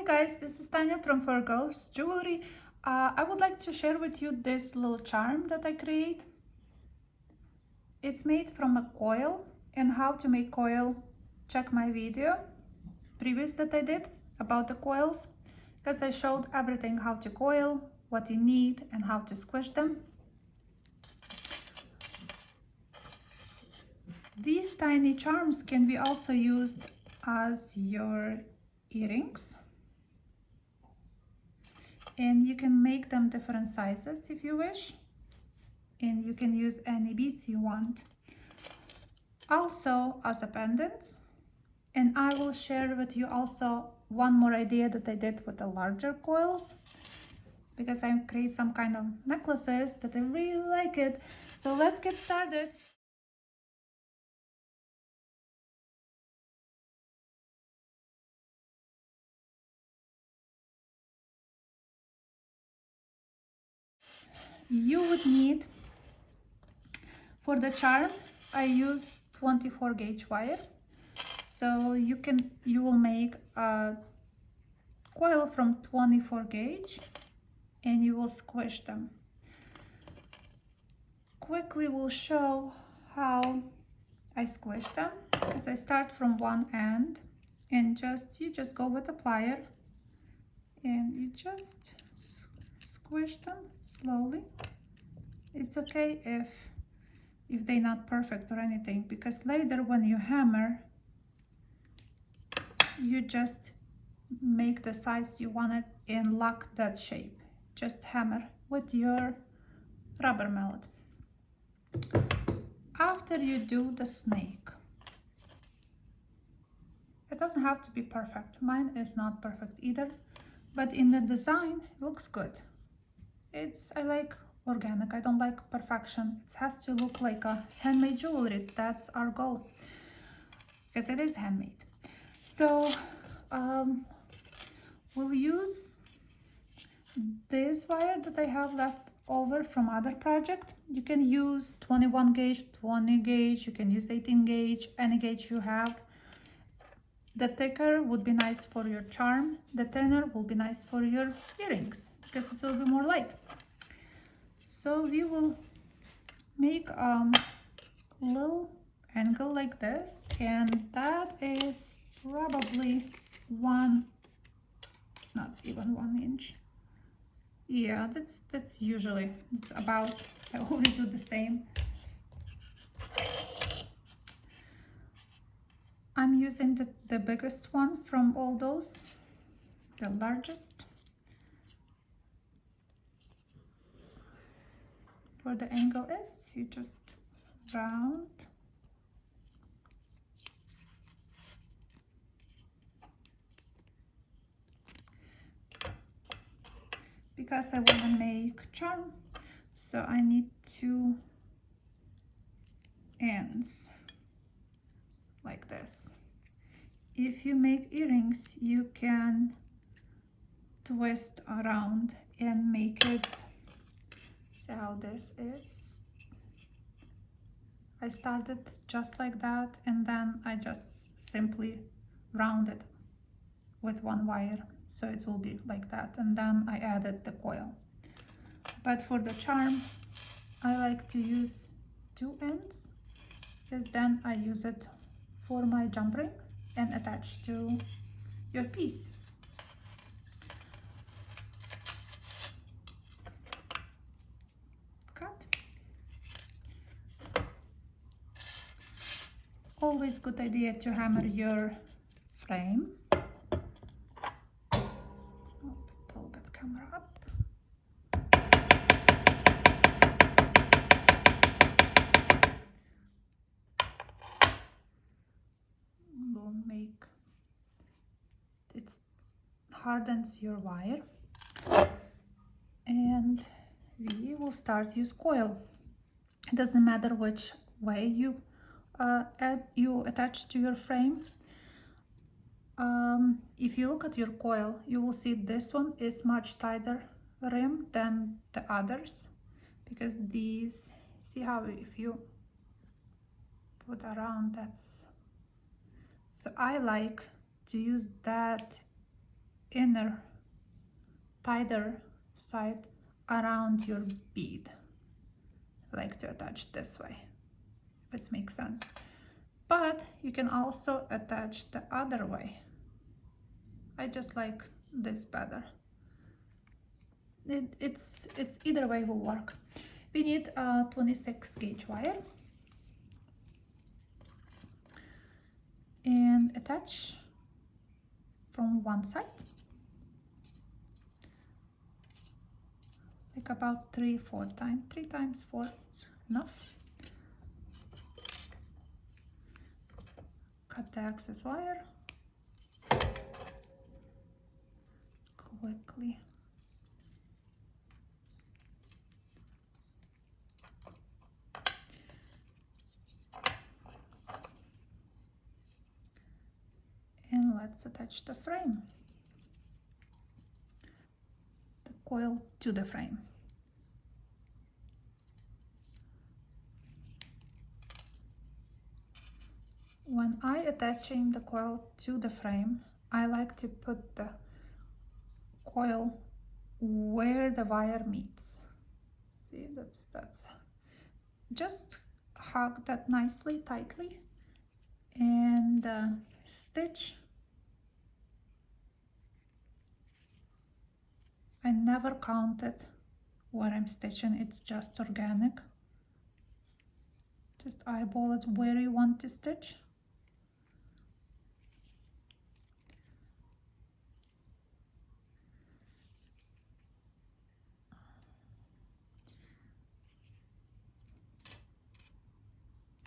guys, this is Tanya from Virgo's Jewelry. I would like to share with you this little charm that I create. It's made from a coil, and how to make coil, check my video previous that I did about the coils, because I showed everything, how to coil, what you need, and how to squish them. These tiny charms can be also used as your earrings, and you can make them different sizes if you wish, and you can use any beads you want, also as a pendants. And I will share with you also one more idea that I did with the larger coils, because I create some kind of necklaces that I really like it. So let's get started. You would need, for the charm, I use 24 gauge wire. So you will make a coil from 24 gauge and you will squish them. Quickly we'll show how I squish them, because I start from one end and you just go with a plier and you just squish them slowly. It's okay if they're not perfect or anything, because later when you hammer, you just make the size you want it and lock that shape. Just hammer with your rubber mallet. After you do the snake, it doesn't have to be perfect. Mine is not perfect either, but in the design it looks good. I like organic. I don't like perfection. It has to look like a handmade jewelry. That's our goal, because it is handmade. So we'll use this wire that I have left over from other project. You can use 21 gauge, 20 gauge, you can use 18 gauge, any gauge you have. The thicker would be nice for your charm, the thinner will be nice for your earrings, because it will be more light. So we will make a little angle like this, and that is probably not even 1 inch. Yeah, that's usually, it's about, I always do the same. I'm using the biggest one from all those, the largest. Where the angle is, you just round. Because I want to make charm, so I need 2 ends like this. If you make earrings, you can twist around and make it. See how this is? I started just like that, and then I just simply round it with 1 wire, so it will be like that, and then I added the coil. But for the charm, I like to use 2 ends, because then I use it for my jump ring and attach to your piece. Cut. Always good idea to hammer your frame. Pull that camera up. We'll make it hardens your wire, and we will start use coil. It doesn't matter which way you attach to your frame. If you look at your coil, you will see this one is much tighter rim than the others, because these, see how if you put around, that's, so I like to use that inner tighter side around your bead. I like to attach this way, if it makes sense. But you can also attach the other way. I just like this better. It's either way will work. We need a 26 gauge wire and attach from one side, like about 3 times 4 is enough. Cut the excess wire quickly. And let's attach the frame, the coil to the frame. When I attaching the coil to the frame, I like to put the coil where the wire meets. See, that's just hug that nicely, tightly, and stitch. I never counted where I'm stitching, it's just organic. Just eyeball it where you want to stitch.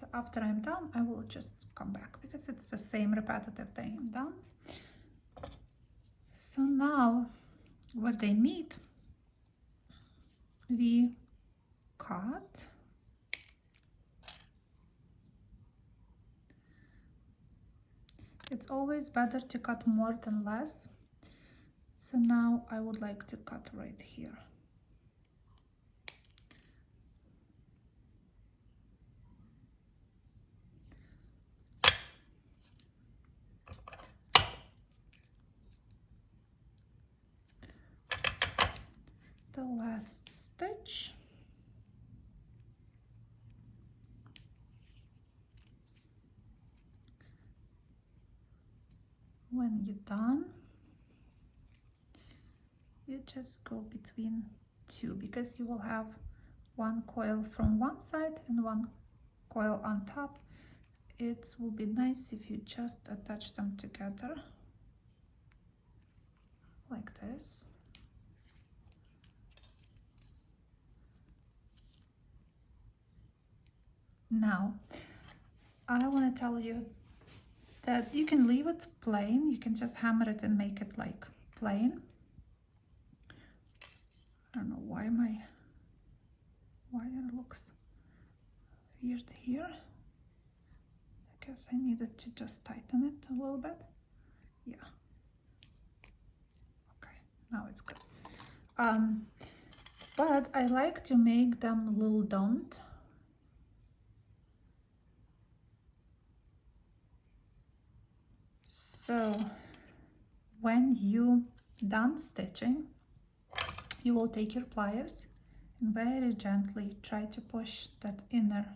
So after I'm done, I will just come back because it's the same repetitive thing. I'm done. So now where they meet, we cut. It's always better to cut more than less. So now I would like to cut right here. The last stitch. When you're done, you just go between two, because you will have one coil from one side and one coil on top. It will be nice if you just attach them together like this. Now, I want to tell you that you can leave it plain. You can just hammer it and make it like plain. I don't know why my wire looks weird here. I guess I needed to just tighten it a little bit. Yeah. Okay, now it's good. But I like to make them a little domed. So when you done stitching, you will take your pliers and very gently try to push that inner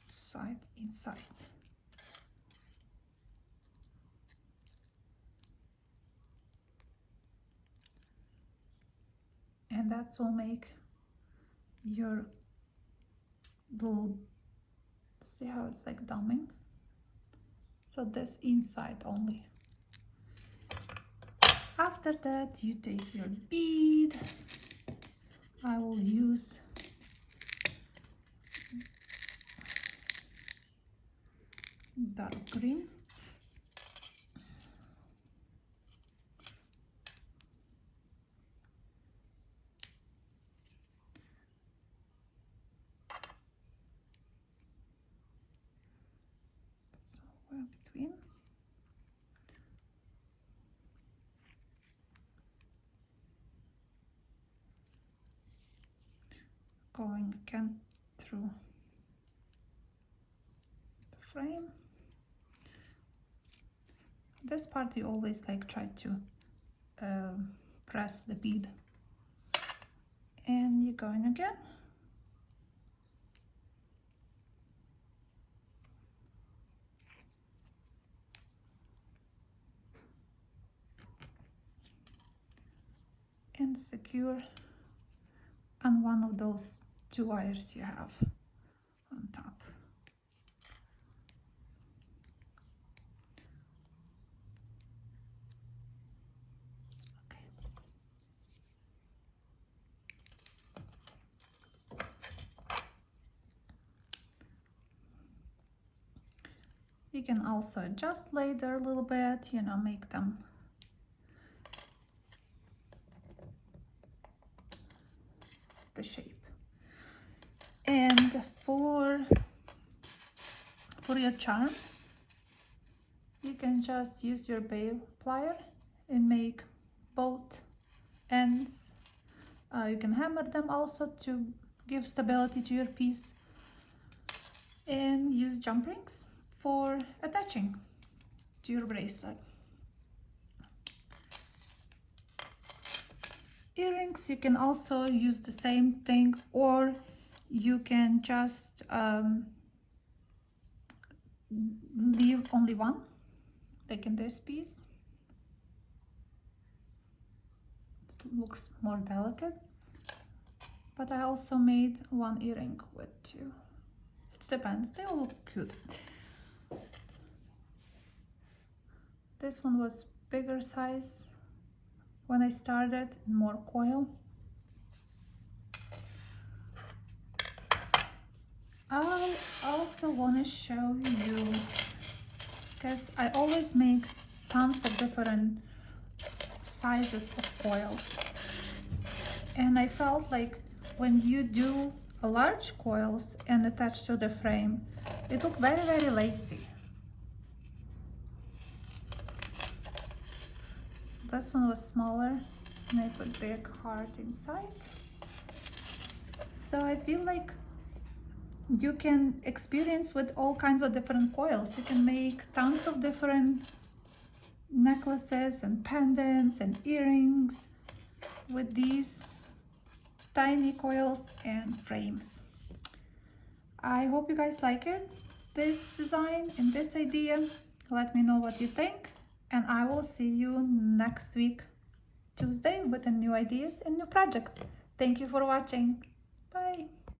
side inside. And that will make your little, see how it's like dumbing? So this inside only. After that, you take your bead. I will use dark green. Somewhere between. Going again through the frame. This part you always like try to press the bead, and you go in again. And secure on one of those two wires you have on top. You can also adjust later a little bit, you know, make them the shape. And for your charm, you can just use your bail plier and make both ends. You can hammer them also to give stability to your piece, and use jump rings for attaching to your bracelet. Earrings, you can also use the same thing, or you can just leave only one, like in this piece. It looks more delicate, but I also made one earring with two. It depends, they all look cute. This one was bigger size when I started, more coil. I also want to show you, because I always make tons of different sizes of coils, and I felt like when you do a large coils and attach to the frame, it look very, very lacy. This one was smaller and I put big heart inside. So I feel like you can experience with all kinds of different coils. You can make tons of different necklaces and pendants and earrings with these tiny coils and frames. I hope you guys like it, this design and this idea. Let me know what you think, and I will see you next week, Tuesday, with the new ideas and new projects. Thank you for watching. Bye.